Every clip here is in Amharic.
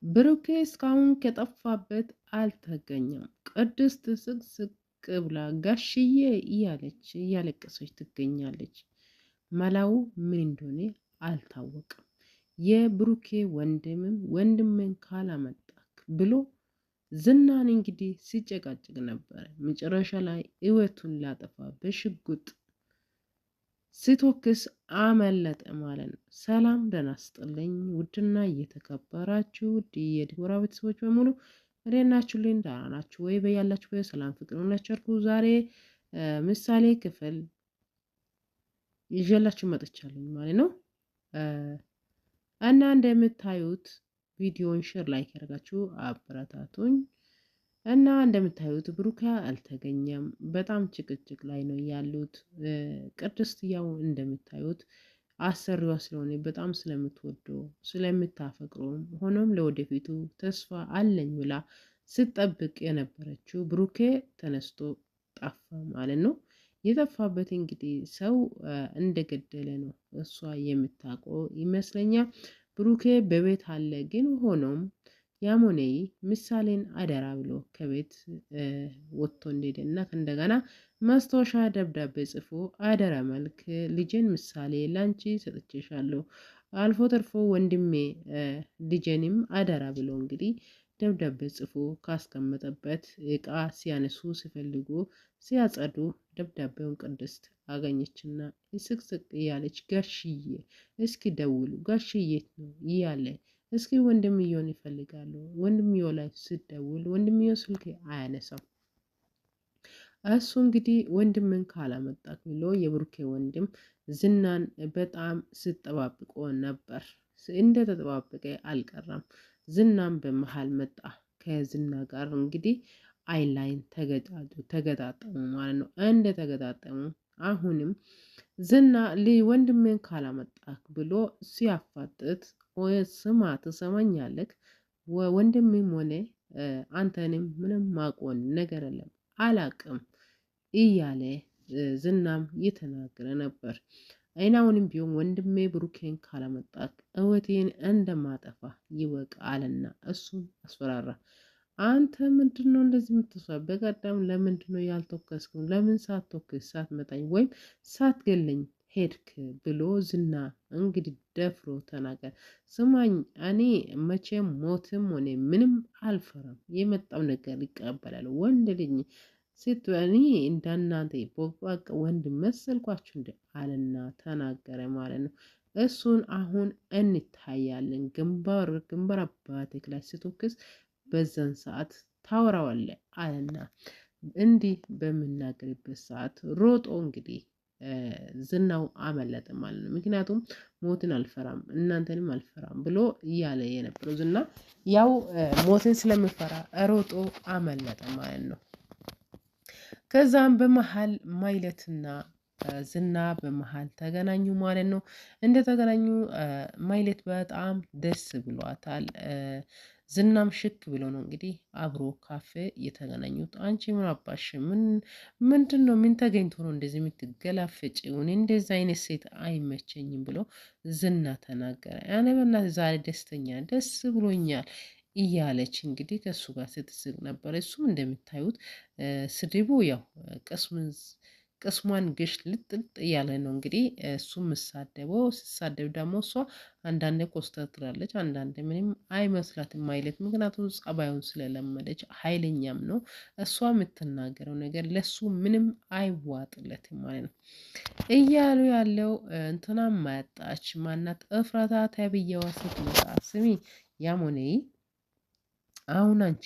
ብሩኬ እስካሁን ከጠፋበት አልተገኘም። ቅድስት ስቅስቅ ብላ ጋሽዬ እያለች እያለቀሰች ትገኛለች። መላው ምን እንደሆነ አልታወቅም። የብሩኬ ወንድምም ወንድምን ካላመጣክ ብሎ ዝናን እንግዲህ ሲጨቃጭቅ ነበረ። መጨረሻ ላይ ህይወቱን ላጠፋ በሽጉጥ ስትወክስ አመለጠ ማለት ነው። ሰላም ደህና ስጥልኝ ውድና እየተከበራችሁ ውድ የዲቦራ ቤተሰቦች በሙሉ እንዴት ናችሁልኝ? ደህና ናችሁ ወይ? በያላችሁ በሰላም ፍቅር ሁላችሁ ዛሬ ምሳሌ ክፍል ይዤላችሁ መጥቻለሁ ማለት ነው። እና እንደምታዩት ቪዲዮን ሼር ላይክ ያደርጋችሁ አበረታቱኝ። እና እንደምታዩት ብሩክ አልተገኘም። በጣም ጭቅጭቅ ላይ ነው ያሉት። ቅድስት ያው እንደምታዩት አሰሪዋ ስለሆነ በጣም ስለምትወደው ስለምታፈቅረው ሆኖም ለወደፊቱ ተስፋ አለኝ ብላ ስትጠብቅ የነበረችው ብሩኬ ተነስቶ ጠፋ ማለት ነው። የጠፋበት እንግዲህ ሰው እንደገደለ ነው እሷ የምታውቀው ይመስለኛል። ብሩኬ በቤት አለ ግን ሆኖም ያሞኔ ምሳሌን አደራ ብሎ ከቤት ወጥቶ እንደሄደና እንደገና ማስታወሻ ደብዳቤ ጽፎ አደራ መልክ ልጄን ምሳሌ ላንቺ ሰጥቼሻለሁ፣ አልፎ ተርፎ ወንድሜ ልጄንም አደራ ብሎ እንግዲህ ደብዳቤ ጽፎ ካስቀመጠበት እቃ ሲያነሱ ሲፈልጉ ሲያጸዱ ደብዳቤውን ቅድስት አገኘችና ስቅስቅ እያለች ጋሽዬ እስኪ ደውሉ ጋሽዬ ነው እያለ እስኪ ወንድምየውን ይፈልጋሉ። ወንድምየው ላይ ስደውል ወንድምየው ስልክ አያነሳም። እሱ እንግዲህ ወንድምን ካላመጣክ ብሎ የብሩኬ ወንድም ዝናን በጣም ስጠባብቆ ነበር። እንደተጠባበቀ አልቀረም። ዝናም በመሃል መጣ። ከዝና ጋር እንግዲህ አይን ላይን ተገጣጠሙ ማለት ነው። እንደ ተገጣጠሙ አሁንም ዝና ወንድምን ካላመጣክ ብሎ ሲያፋጥጥ ስማ ትሰማኛለህ? ወንድሜም ሆነ አንተንም ምንም ማቆን ነገር የለም አላቅም እያለ ዝናም እየተናገረ ነበር። አይናውንም ቢሆን ወንድሜ ብሩኬን ካላመጣክ እወቴን እንደማጠፋ ይወቅ አለና እሱም አስፈራራ። አንተ ምንድነው እንደዚህ የምትሰራ? በቀደም ለምንድነው ያልተወከስከው? ለምን ሳትወከስ ሳትመጣኝ ወይም ሳትገለኝ ሄድክ? ብሎ ዝና እንግዲህ ደፍሮ ተናገር። ስማኝ እኔ መቼም ሞትም ሆነ ምንም አልፈራም። የመጣው ነገር ይቀበላል። ወንድ ልጅ ሴት እኔ እንደናንተ ቦቅቧቃ ወንድ መሰልኳችሁ እንደ አለና ተናገረ ማለት ነው። እሱን አሁን እንታያለን። ግንባር አባቴክ ላይ ስትወክስ በዛን ሰዓት ታወራዋለህ አለና እንዲህ በምናገርበት ሰዓት ሮጦ እንግዲህ ዝናው አመለጠ ማለት ነው። ምክንያቱም ሞትን አልፈራም እናንተንም አልፈራም ብሎ እያለ የነበረው ዝና ያው ሞትን ስለምፈራ ሮጦ አመለጠ ማለት ነው። ከዛም በመሃል ማይለትና ዝና በመሃል ተገናኙ ማለት ነው። እንደተገናኙ ማይለት በጣም ደስ ብሏታል። ዝናም ሽክ ብሎ ነው እንግዲህ አብሮ ካፌ የተገናኙት። አንቺ ምን አባሽ ምንድነው? ምን ተገኝቶ ነው እንደዚህ የምትገላፈጪው? እኔ እንደዚህ አይነት ሴት አይመቸኝም ብሎ ዝና ተናገረ። ያኔ በእናትህ ዛሬ ደስተኛ ደስ ብሎኛል እያለች እንግዲህ ከእሱ ጋር ስትስቅ ነበር። እሱም እንደምታዩት ስድቡ ያው ቅስሟን ግሽ ልጥልጥ እያለ ነው እንግዲህ እሱ ምሳደበው። ሲሳደብ ደግሞ እሷ አንዳንዴ ኮስተር ትላለች፣ አንዳንዴ ምንም አይመስላትም ማይለት። ምክንያቱም ጸባዩን ስለለመደች ኃይለኛም ነው። እሷ የምትናገረው ነገር ለሱ ምንም አይዋጥለትም ማለት ነው እያሉ ያለው እንትናም ማያጣች ማናት እፍራታ ተብዬዋ ስትመጣ ስሚ ያሞኔ አሁን አንቺ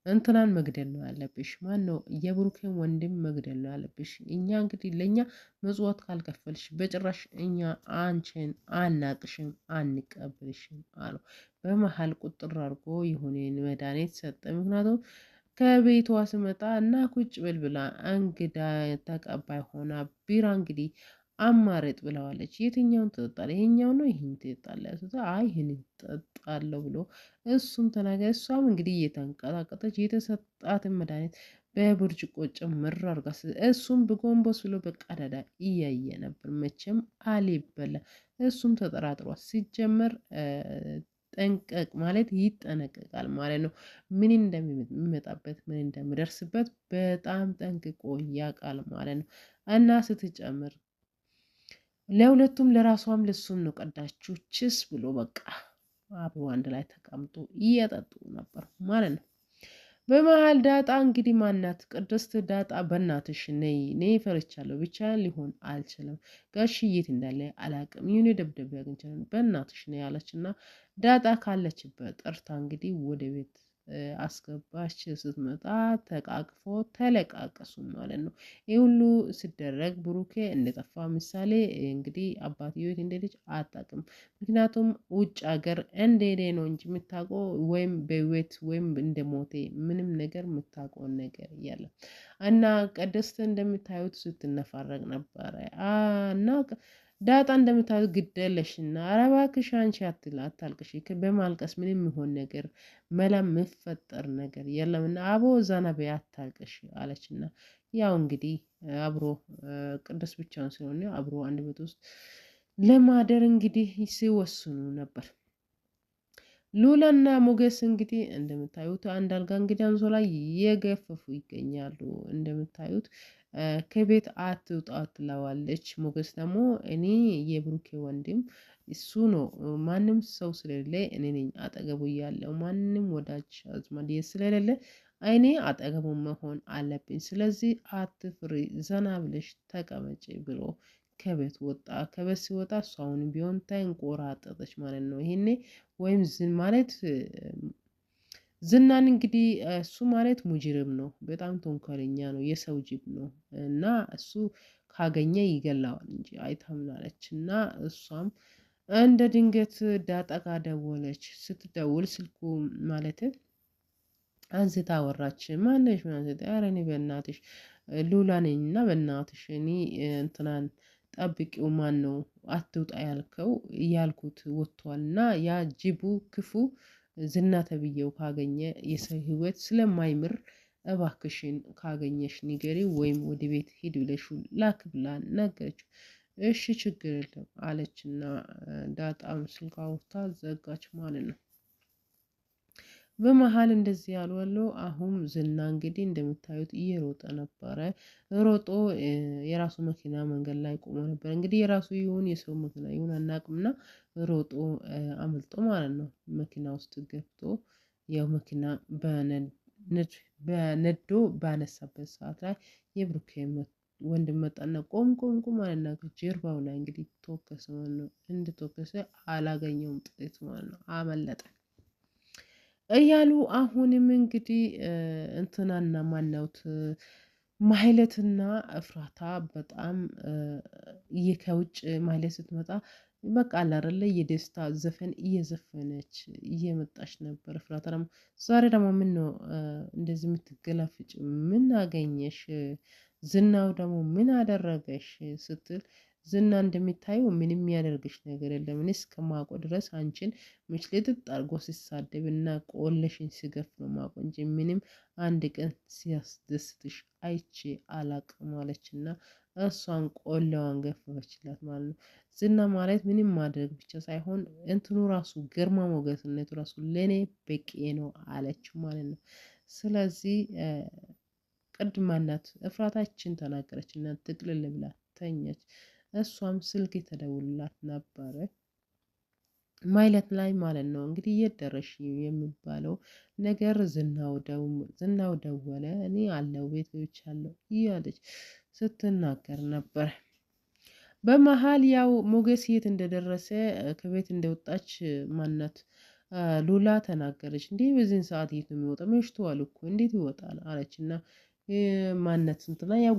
እንትናን መግደል ነው ያለብሽ። ማን ነው? የብሩኬን ወንድም መግደል ነው ያለብሽ። እኛ እንግዲህ ለእኛ መጽዋት ካልከፈልሽ በጭራሽ እኛ አንቺን አናቅሽም አንቀበልሽም አለው። በመሀል ቁጥር አድርጎ የሆነ መድኃኒት ሰጠ። ምክንያቱም ከቤቷ ስመጣ እና ቁጭ ብል ብላ እንግዳ ተቀባይ ሆና ቢራ እንግዲህ አማረጥ ብለዋለች። የትኛውን ትጠጣለህ? ይሄኛው ነው ይሄን ትጠጣለህ? አይ ይሄን እጠጣለሁ ብሎ እሱም ተናገረ። እሷም እንግዲህ እየተንቀጣቀጠች የተሰጣትን መድኃኒት በብርጭቆ ጭምር አድርጋ እሱም በጎንበስ ብሎ በቀዳዳ እያየ ነበር። መቼም አልበላ እሱም ተጠራጥሯል። ሲጀመር ጠንቀቅ ማለት ይጠነቀቃል ማለት ነው። ምን እንደሚመጣበት ምን እንደሚደርስበት በጣም ጠንቅቆ ያውቃል ማለት ነው። እና ስትጨምር ለሁለቱም ለራሷም ለሱም ነው ቀዳችሁ ችስ ብሎ በቃ አብሮ አንድ ላይ ተቀምጦ እየጠጡ ነበር ማለት ነው። በመሃል ዳጣ እንግዲህ ማናት ቅድስት ዳጣ በእናትሽ ነይ ነይ ፈርቻለሁ ብቻ ሊሆን አልችልም ጋሽዬ የት እንዳለ አላቅም ይሁን ደብዳቤ አግኝቻለሁ በእናትሽ ነይ አለችና ዳጣ ካለችበት ጠርታ እንግዲህ ወደ ቤት አስገባች። ስትመጣ ተቃቅፎ ተለቃቀሱ ማለት ነው። ይህ ሁሉ ሲደረግ ብሩኬ እንደጠፋ ምሳሌ እንግዲህ አባትየው የት እንደሄደች አታውቅም። ምክንያቱም ውጭ ሀገር እንደሄደ ነው እንጂ የምታውቀው ወይም በህይወት ወይም እንደሞተ ምንም ነገር የምታውቀውን ነገር የለም። እና ቅድስት እንደምታዩት ስትነፋረቅ ነበረ እና ዳጣ እንደምታዩት ግደለሽና ኧረ እባክሽ አንቺ አታልቅሽ፣ በማልቀስ ምንም የሚሆን ነገር መላ የምፈጠር ነገር የለምና አቦ ዛና በይ አታልቅሽ አለችና ያው እንግዲህ አብሮ ቅዱስ ብቻውን ስለሆነ አብሮ አንድ ቤት ውስጥ ለማደር እንግዲህ ሲወስኑ ነበር። ሉላና ሞገስ እንግዲህ እንደምታዩት አንድ አልጋ እንግዲህ አንሶላ እየገፈፉ ይገኛሉ። እንደምታዩት ከቤት አትውጣ ትለዋለች። ሞገስ ደግሞ እኔ የብሩኬ ወንድም እሱ ነው፣ ማንም ሰው ስለሌለ እኔ ነኝ አጠገቡ እያለው ማንም ወዳጅ አዝማድ ስለሌለ እኔ አጠገቡ መሆን አለብኝ። ስለዚህ አትፍሪ፣ ዘና ብለሽ ተቀመጪ ብሎ ከቤት ወጣ። ከቤት ሲወጣ እሷ አሁንም ቢሆን ተንቆራጠጠች ማለት ነው። ይሄኔ ወይም ማለት ዝናን እንግዲህ እሱ ማለት ሙጅርም ነው፣ በጣም ተንኮለኛ ነው፣ የሰው ጅብ ነው እና እሱ ካገኘ ይገላዋል እንጂ አይታምናለች። እና እሷም እንደ ድንገት ዳጣ ጋ ደወለች። ስትደውል ስልኩ ማለት አንስታ አወራች። ማነሽ ምናምን ኧረ እኔ በእናትሽ ሉላ ነኝ እና በእናትሽ እኔ እንትናን ጠብቂው ማን ነው አትውጣ ያልከው እያልኩት ወጥቷል እና ያ ጅቡ ክፉ ዝና ተብዬው ካገኘ የሰው ህይወት ስለማይምር እባክሽን ካገኘሽ ንገሪ ወይም ወደ ቤት ሂድ ብለሽ ላክ ብላ ነገረችው። እሺ ችግር የለም አለችና ዳጣም ስልክ አውርታ ዘጋች ማለት ነው። በመሃል እንደዚህ ያልዋለው አሁን ዝና እንግዲህ እንደምታዩት እየሮጠ ነበረ። ሮጦ የራሱ መኪና መንገድ ላይ ቆሞ ነበር። እንግዲህ የራሱ ይሁን የሰው መኪና ይሁን አናውቅምና ሮጦ አመልጦ ማለት ነው። መኪና ውስጥ ገብቶ ያው መኪና በነዶ ባነሳበት ሰዓት ላይ የብሩኬ ወንድም መጣና ቆም ቆም ቆም አለና ጀርባው ላይ እንግዲህ ተወከሰ ማለት ነው። እንደተወከሰ አላገኘውም ጥይት ማለት ነው። አመለጠ እያሉ አሁንም እንግዲህ እንትናና ማናውት ማህሌትና እፍራታ በጣም ከውጭ ማህሌት ስትመጣ በቃ አለ አይደለ የደስታ ዘፈን እየዘፈነች እየመጣች ነበር። እፍራታ ደግሞ ዛሬ ደግሞ ምን ነው እንደዚህ የምትገላፍጭ? ምን አገኘሽ? ዝናው ደግሞ ምን አደረገሽ? ስትል ዝና እንደሚታየው ምንም የሚያደርግሽ ነገር የለም። እኔ እስከማውቀው ድረስ አንቺን ምችልጥጥ አድርጎ ሲሳደብ እና ቆለሽን ሲገፍ ነው የማውቀው እንጂ ምንም አንድ ቀን ሲያስደስትሽ አይቼ አላቅም አለችና እሷን ቆሌዋን ገፈፈችላት ማለት ነው። ዝና ማለት ምንም ማድረግ ብቻ ሳይሆን እንትኑ ራሱ ግርማ ሞገስነቱ ራሱ ለእኔ በቂ ነው አለችው ማለት ነው። ስለዚህ ቅድም ማናት እፍራታችን ተናገረች እና ጥቅልል ብላ ተኛች። እሷም ስልክ የተደውልላት ነበረ ማይለት ላይ ማለት ነው። እንግዲህ የት ደረሽ የሚባለው ነገር ዝናው ደወለ። እኔ አለው ቤት ገብቻለሁ እያለች ስትናገር ነበር። በመሃል ያው ሞገስ የት እንደደረሰ ከቤት እንደወጣች ማናት ሉላ ተናገረች። እንዴ በዚህን ሰዓት የት ነው የሚወጣው? መሽቷል እኮ እንዴት ይወጣል? አለች እና ማነት እንትና ያው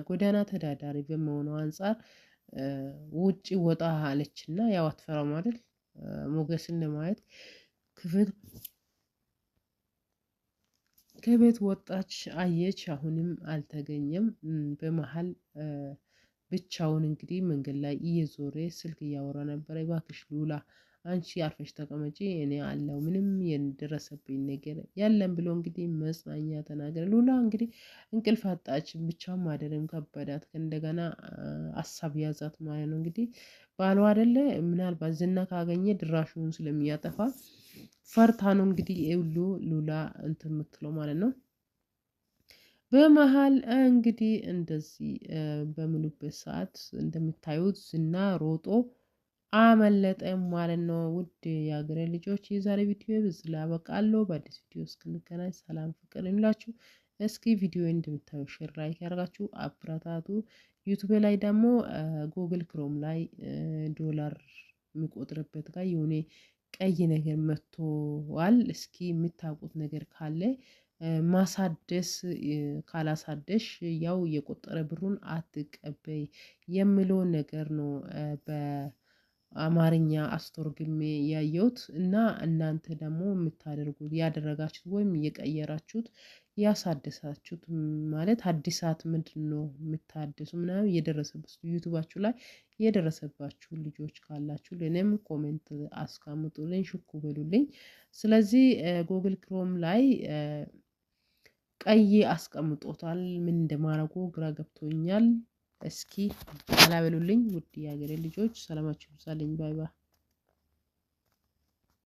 ጎዳና ተዳዳሪ በመሆኑ አንፃር ውጪ ወጣ አለችና ያው አትፈራም አይደል? ሞገስን ለማየት ከቤት ወጣች፣ አየች፣ አሁንም አልተገኘም። በመሃል ብቻውን እንግዲህ መንገድ ላይ እየዞረ ስልክ እያወራ ነበረ። እባክሽ ሉላ አንቺ አርፈሽ ተቀመጪ እኔ አለው ምንም የደረሰብኝ ነገር የለም ብሎ እንግዲህ መጽናኛ ተናገረ። ሉላ እንግዲህ እንቅልፍ አጣች፣ ብቻም አይደለም ከበዳት፣ እንደገና ሀሳብ ያዛት ማለት ነው። እንግዲህ ባሏ አይደለ ምናልባት ዝና ካገኘ ድራሹን ስለሚያጠፋ ፈርታ ነው እንግዲህ ሁሉ ሉላ እንትን የምትለው ማለት ነው። በመሃል እንግዲህ እንደዚህ በምሉበት ሰዓት እንደምታዩት ዝና ሮጦ አመለጠ ማለት ነው። ውድ የሀገሬ ልጆች የዛሬ ቪዲዮ በዚህ ላይ አበቃለሁ። በአዲስ ቪዲዮ እስክንገናኝ ሰላም ፍቅር ይሁንላችሁ። እስኪ ቪዲዮ እንደምታዩ ሼር ላይክ ያደርጋችሁ አበረታቱ። ዩቲዩብ ላይ ደግሞ ጉግል ክሮም ላይ ዶላር የሚቆጥርበት ጋር የሆነ ቀይ ነገር መጥቷል። እስኪ የምታውቁት ነገር ካለ ማሳደስ ካላሳደሽ ያው የቆጠረ ብሩን አትቀበይ የሚለውን ነገር ነው በአማርኛ አስተርጉሜ ያየሁት። እና እናንተ ደግሞ የምታደርጉት ያደረጋችሁት ወይም የቀየራችሁት ያሳደሳችሁት ማለት አዲሳት ምንድነው የምታድሱ ምናምን የደረሰባችሁ ዩቲዩባችሁ ላይ የደረሰባችሁ ልጆች ካላችሁ ለኔም ኮሜንት አስቀምጡልኝ፣ ሽኩ በሉልኝ። ስለዚህ ጉግል ክሮም ላይ ቀይ አስቀምጦታል። ምን እንደማረጉ ግራ ገብቶኛል። እስኪ አላበሉልኝ። ውድ የሀገሬ ልጆች ሰላማችሁ ይብዛልኝ። ባይ ባይ።